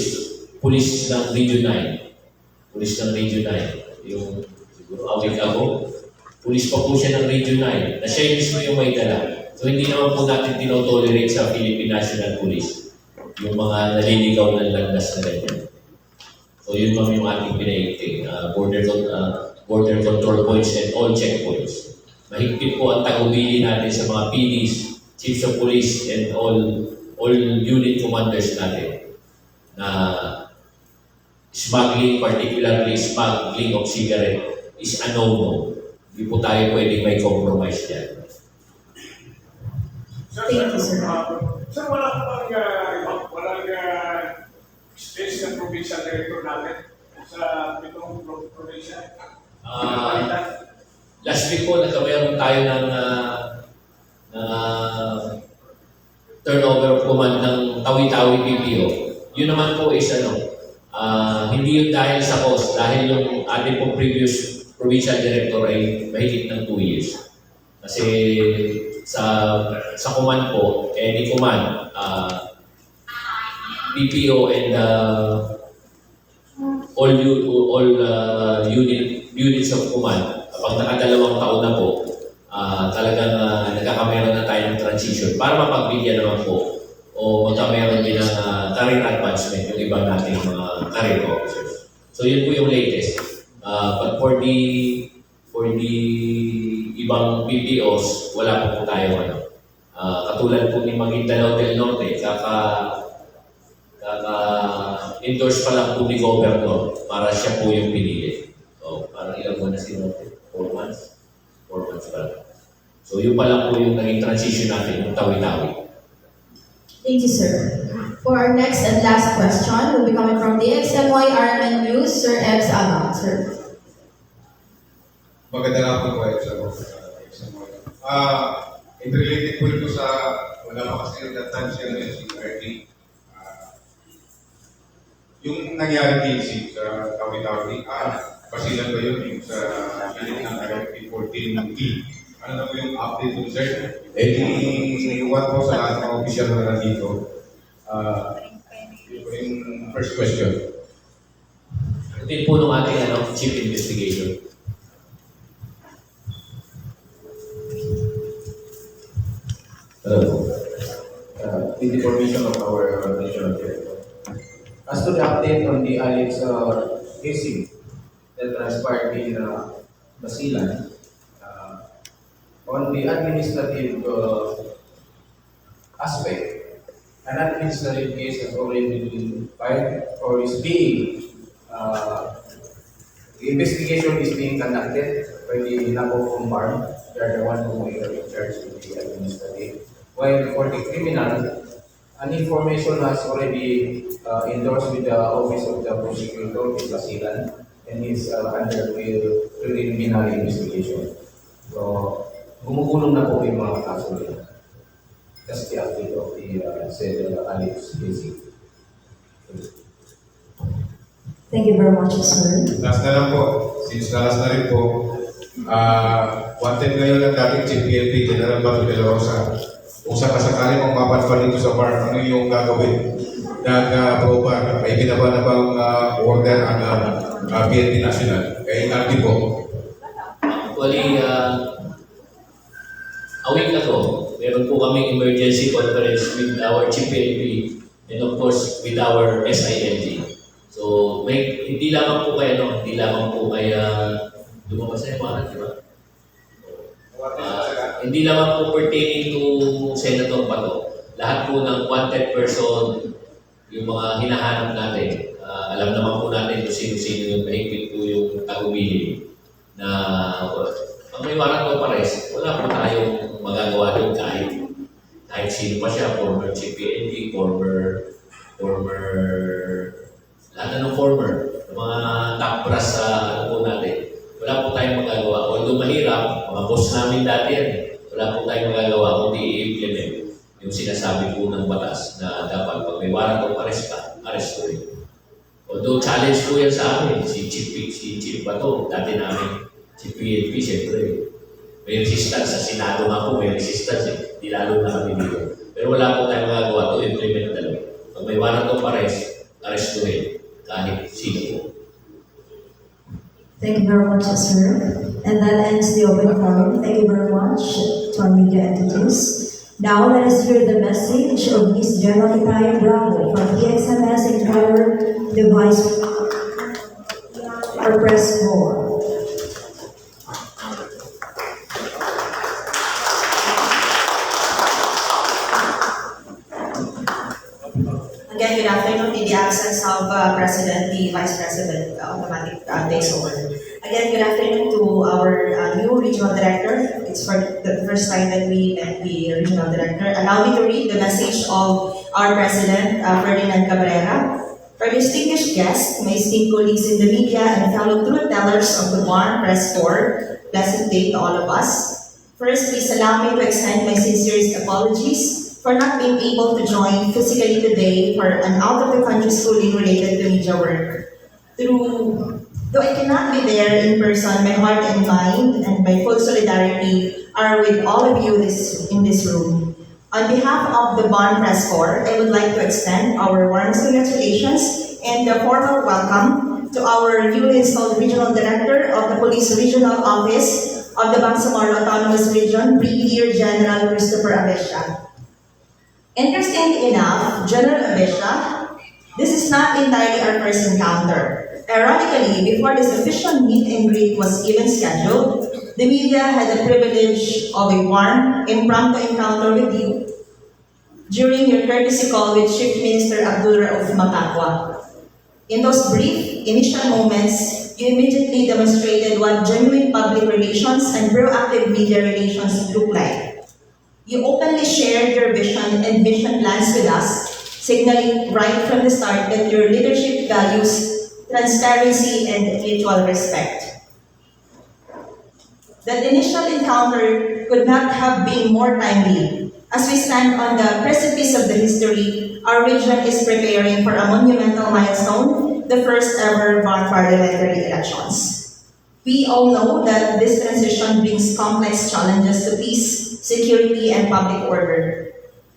police ng Region 9. Police ng Region 9. Yung siguro a week ago, police pa po siya ng Region 9. Na siya mismo yung may dala. So hindi naman po natin tinotolerate sa Philippine National Police yung mga naliligaw ng landas na ganyan. So yun lang yung ating pinaiting. Border control points and all checkpoints. Mahigpit po ang tagubili natin sa mga PDs, chiefs of police and all unit commanders natin na smuggling, particularly smuggling of cigarette is a no-no. Hindi po tayo pwedeng may compromise dyan. Thank you, sir. Sir, walang space ng provincial director natin sa pitong provincia. Last week po, nagkameron tayo ng turnover of command ng Tawi-Tawi PPO. Yun naman po is hindi yun dahil sa cost, dahil yung ating pong previous provincial director ay mahigit ng 2 years. Kasi sa command po, any command, PPO and all units of command, kapag nakadalawang taon na po, talagang nagkakameron na tayo ng transition para mapagbigyan naman po o magkameron din ng career advancement yung iba nating mga career officers. So yun po yung latest. But for the ibang PPOs, wala po tayo katulad po ni Maguindanao del Norte, endorse pa lang po ni Governor para siya po yung pinili. So, parang ilang buwan na si Norte? 4 months? 4 months pa lang. So, yun pa lang po yung naging transition natin, yung Tawi-Tawi. Thank you, sir. For our next and last question, will be coming from the XMY RMN News, Sir Ebs Alam. Sir. Magandang hapon po, interrelated po ito sa wala pa kasi that time siya na si RD. Yung nangyari DC sa Tawi-Tawi, basilan ba yun yung sa pilit ng RFP 14T? Ano na po yung update po, sir? Iwan po sa lahat ng official na nandito. Yun po yung first question. Ito po nung ating chief investigator. In the formation of our national director, As to the update on the Alex casing that transpired in Basilan, on the administrative aspect, an administrative case has already been filed or is being, the investigation is being conducted by the Nabokong Farm. They are the one who are in charge of the administrative. While for the criminal, an information has already endorsed with the Office of the Prosecutor in Basilan and is under preliminary investigation. So, gumugulong na po yung mga kaso nila. That's the update of the said Alex Casey. Thank you very much, sir. Last na lang po, since last na rin po, wanted ngayon ng dating Chief PNP, General Bato de la Rosa. Kung sakasakali mong mapadpal dito sa bar, ano yung gagawin? Nag-proba, may binaba na bang order ang PNP National? Kay Aldi po. Actually, a week ago, meron po kaming emergency conference with our Chief PNP and of course with our SILG. So, hindi lamang po kaya, hindi lamang po kaya lumabas na yung mga, di ba? Hindi lamang po pertaining to Senator Bato. Lahat po ng wanted person, yung mga hinahanap natin, alam naman po natin kung sino-sino yung mahigpit po yung tagumili na pag may warrant of arrest, wala po tayong magagawa doon kahit sino pa siya, former Chief PNP, former, lahat ng former, mga top brass sa ano po natin. Wala po tayong magagawa. Although mahirap, mga boss namin dati yan, wala po tayong magagawa kung i-implement yung sinasabi po ng batas na dapat pag may warrant of arrest ka, arrest ko rin. Although challenge po yan sa amin, si Chief Bato, dati namin, si PNP, siyempre, may resistance sa Senado nga po, may resistance di lalo na kami dito. Pero wala po tayong magagawa to implement talaga. Pag may warrant of arrest, arrest ko rin, kahit sino po. Thank you very much, sir. And that ends the open forum. Thank you very much to our media entities. Now let us hear the message of Ms. General Itaya Bravo from PXMS Inquirer Device for Press Corps. Again, good afternoon in the absence of President, the Vice President, automatic takes over. Again, good afternoon to our new Regional Director. It's for the first time that we met the Regional Director. Allow me to read the message of our President, Ferdinand Cabrera. For distinguished guests, my esteemed colleagues in the media and fellow truth tellers of the Barn Press Corps, blessed day to all of us. First, please allow me to extend my sincerest apologies for not being able to join physically today for an out-of-the-country schooling related to media work. Though I cannot be there in person, my heart and mind and my full solidarity are with all of you in this room. On behalf of the Barn Press Corps, I would like to extend our warmest congratulations and a formal welcome to our newly installed Regional Director of the Police Regional Office of the Bangsamoro Autonomous Region, Brigadier General Christopher Abesha. Interestingly enough, General Abesha, this is not entirely our first encounter. Ironically, before this official meet and greet was even scheduled, the media had the privilege of a warm, impromptu encounter with you during your courtesy call with Chief Minister Abdul Rauf Makakwa. In those brief, initial moments, you immediately demonstrated what genuine public relations and proactive media relations look like. You openly shared your vision and mission plans with us, signaling right from the start that your leadership values transparency and mutual respect. That initial encounter could not have been more timely. As we stand on the precipice of the history, our region is preparing for a monumental milestone, the first ever Barn parliamentary elections. We all know that this transition brings complex challenges to peace, security, and public order.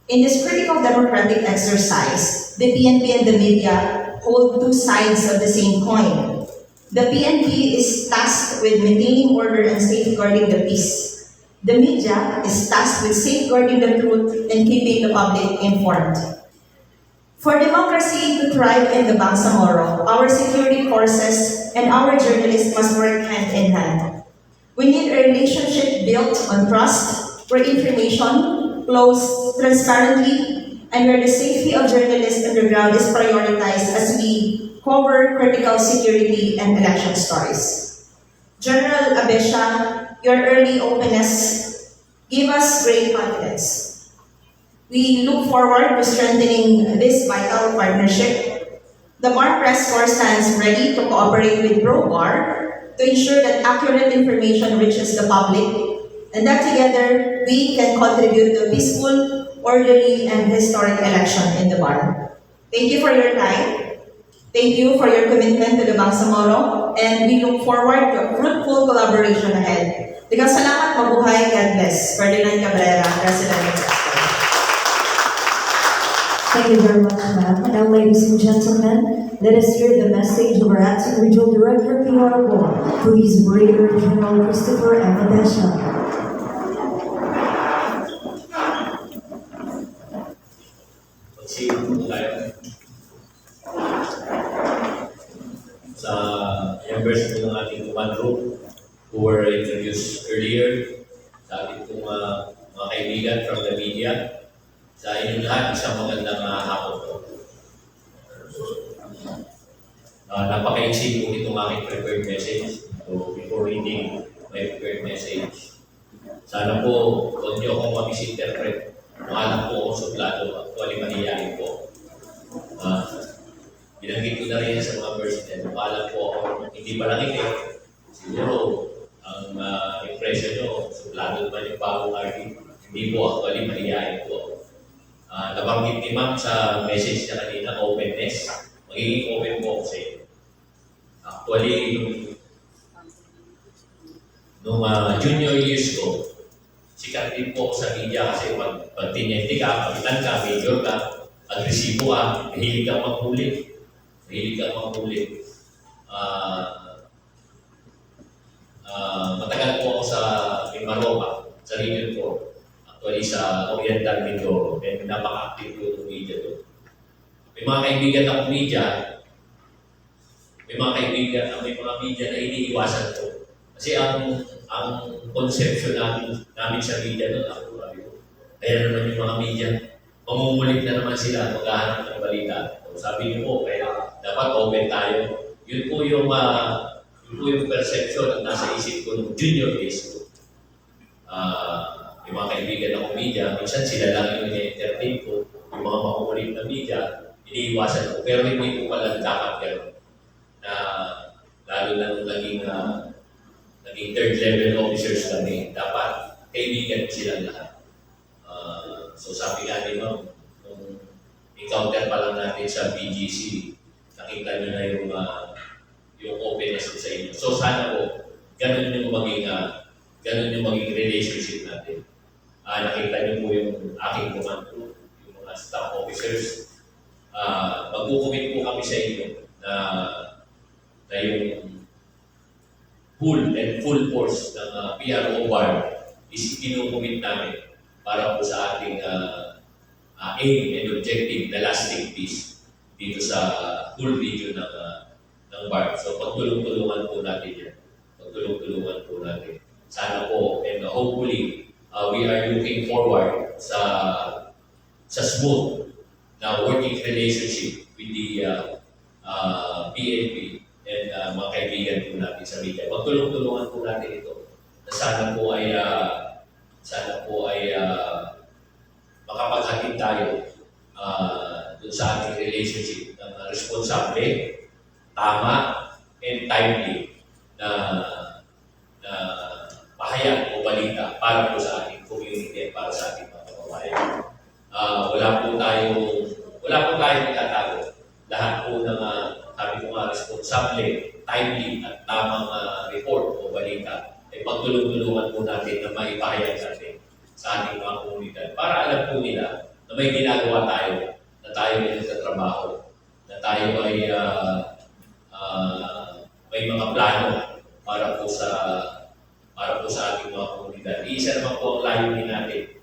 In this critical democratic exercise, the PNP and the media hold two sides of the same coin. The PNP is tasked with maintaining order and safeguarding the peace. The media is tasked with safeguarding the truth and keeping the public informed. For democracy to thrive in the Bangsamoro, our security forces and our journalists must work hand in hand. We need a relationship built on trust, where information flows transparently, and where the safety of journalists underground is prioritized as we cover critical security and election stories. General Abesha, your early openness give us great confidence. We look forward to strengthening this vital partnership. The Bar Press Corps stands ready to cooperate with ProBar to ensure that accurate information reaches the public, and that together we can contribute to a peaceful, orderly, and historic election in the Bar. Thank you for your time. Thank you for your commitment to the Bangsamoro, and we look forward to a fruitful collaboration ahead. Ikaw salamat, mabuhay, God bless. Ferdinand Cabrera, President. Thank you very much, ma'am. And now, ladies and gentlemen, let us hear the message of our acting regional director, PR for his Brigadier General Christopher M. Abesha. Sa members ng ating command group who were introduced earlier, sa ating mga kaibigan from the media, sa inyong lahat, isang magandang hapon po. Napaka-exciting po itong aking prepared message. So, before reading my prepared message, sana po, huwag niyo akong ma-misinterpret. Maalam po akong suplado, actually mahihayin po. Binanggit ko na rin sa mga personnel. Maalam po ako, hindi pala hindi. Siguro, ang impression nyo, suplado naman yung bagong RD. Hindi po, actually mahihayin po. Nabanggit ni ma'am sa message niya kanina, openness. Magiging open po ako sa inyo. Actually, nung junior years ko, sikat din po ako sa media kasi pag tinyente ka, kapitan ka, major ka, agresibo ka, mahilig kang manghuli. Mahilig kang manghuli. Matagal po ako sa Mimaropa, sa region ko. Actually sa Oriental Mindoro, and napaka-active ko yung media doon. May mga kaibigan akong media, may mga media na iniiwasan ko. Kasi ang conception namin sa media doon, kaya naman yung mga media, mamumulit na naman sila, maghahanap ng balita. So, sabi niyo po, kaya dapat open tayo. Yun po yung perception na nasa isip ko nung junior days ko. Yung mga kaibigan akong media, minsan sila lang yung ina-entertain ko, yung mga makukulit na media, iniiwasan ko. Pero hindi po pala dapat gano'n. Na lalo na nung naging third level officers kami, dapat kaibigan silang lahat. So sabi nga ni ma'am, nung encounter pa lang natin sa BGC, nakita nyo na yung openness ko sa inyo. So sana po, ganun yung maging relationship natin. Nakita niyo po yung aking command group, yung mga staff officers. Magkukumit po kami sa inyo na yung full and full force ng PRO Bar is kinukumit namin para po sa ating aim and objective na lasting peace dito sa full region ng Bar. So pagtulong-tulungan po natin yan. Pagtulong-tulungan po natin. Sana po, and hopefully, we are looking forward sa smooth na working relationship with the PNP and mga kaibigan po natin sa media. Magtulong-tulungan po natin ito. Na sana po ay makapaghatid tayo dun sa ating relationship ng responsable, tama, and timely na pahayag o balita para po sa ating community at para sa ating mga kababayan. Wala po tayong itatago. Lahat po ng sabi ko nga responsable, timely at tamang report o balita ay pagtulong-tulungan po natin na maipahayag natin sa ating mga komunidad para alam po nila na may ginagawa tayo, na tayo ay nagtatrabaho, na tayo ay may mga plano para po sa ating mga komunidad. Isa naman po ang layunin natin,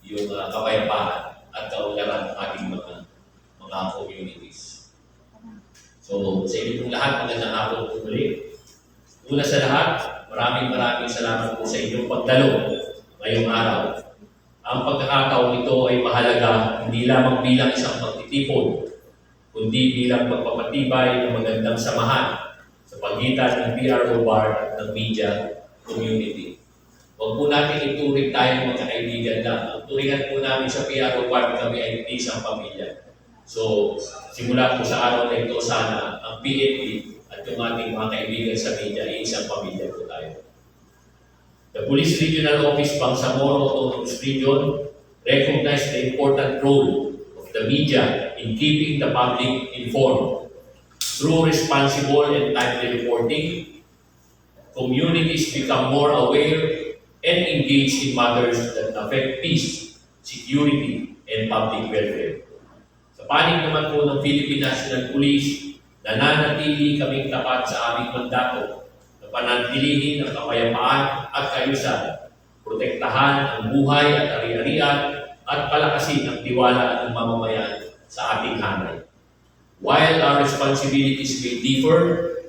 yung kapayapaan at kaunlaran ng ating mga mga communities. So, sa inyo pong lahat, magandang hapon po muli. Una sa lahat, maraming salamat po sa inyong pagdalo ngayong araw. Ang pagkakataon nito ay mahalaga hindi lamang bilang isang pagtitipon, kundi bilang pagpapatibay ng magandang samahan sa pagitan ng PRO Bar at ng media community. Huwag po natin ituring tayo mga kaibigan lang. Ang turingan po namin sa PRO Bar, kami ay isang pamilya. So, simula po sa araw na ito, sana ang PNP at yung ating mga kaibigan sa media ay isang pamilya po tayo. The Police Regional Office Bangsamoro Autonomous Region recognized the important role of the media in keeping the public informed. Through responsible and timely reporting, communities become more aware and engaged in matters that affect peace, security, and public welfare. Sa panig naman po ng Philippine National Police, nananatili kaming tapat sa aming mandato na panatilihin ang kapayapaan at kaayusan, protektahan ang buhay at ari-arian, at palakasin ang tiwala ng mamamayan sa ating hanay. While our responsibilities may differ,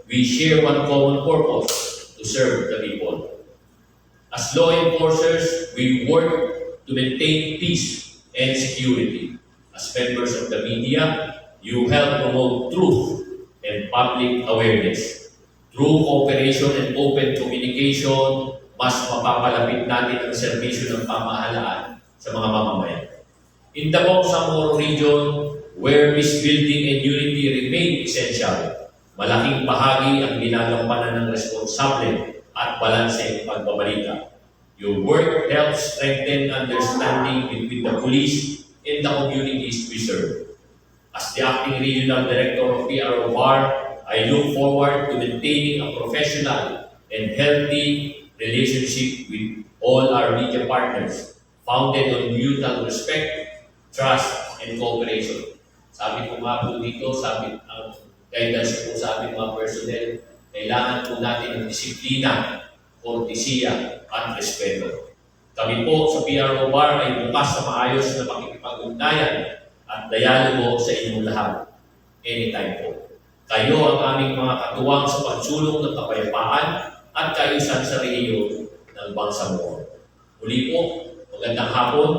we share one common purpose: to serve the people. As law enforcers, we work to maintain peace and security. As members of the media, you help promote truth and public awareness. Through cooperation and open communication, mas mapapalapit natin ang serbisyo ng pamahalaan sa mga mamamayan. In the Bangsamoro region, where peace building and unity remain essential, malaking bahagi ang ginagampanan ng responsable at balanseng pagbabalita. Your work helps strengthen understanding between the police and the communities we serve. As the Acting Regional Director of PRO Bar, I look forward to maintaining a professional and healthy relationship with all our media partners, founded on mutual respect, trust, and cooperation. Sabi ko nga po dito, sabi ang guidance po sa aming mga personnel, kailangan po natin ng disiplina, kortesiya, at respeto. Kami po sa PRO Bar ay bukas sa maayos na pakikipag-ugnayan at dialogo sa inyong lahat. Anytime po. Kayo ang aming mga katuwang sa pagsulong ng kapayapaan at kaayusan sa rehiyon ng Bangsamoro. Muli po, magandang hapon.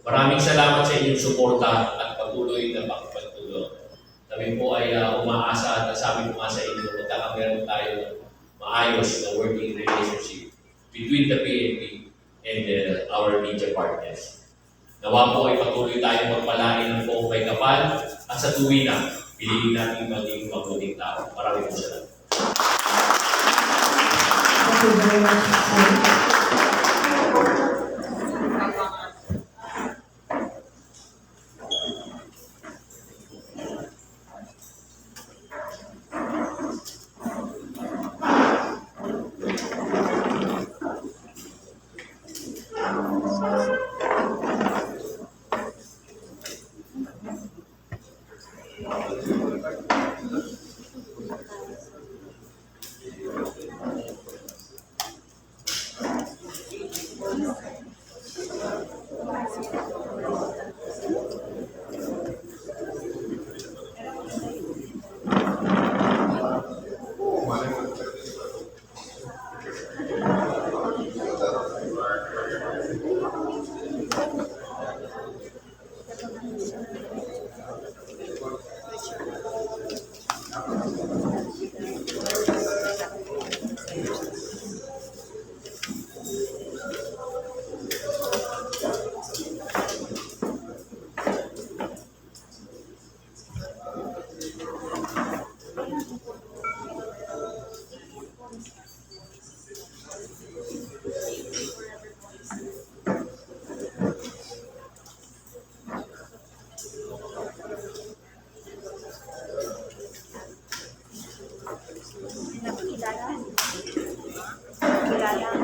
Maraming salamat sa inyong suporta at patuloy na pakipagtulong. Kami po ay umaasa at sabi ko nga sa inyo, magkakameron tayo ng maayos na working relationship between the PNP and our media partners. Nawa po ay patuloy tayong magpalain ng buong may kapal at sa tuwina, piliin natin maging mabuting tao. Maraming po salamat. Thank you very much, sir. Kilala.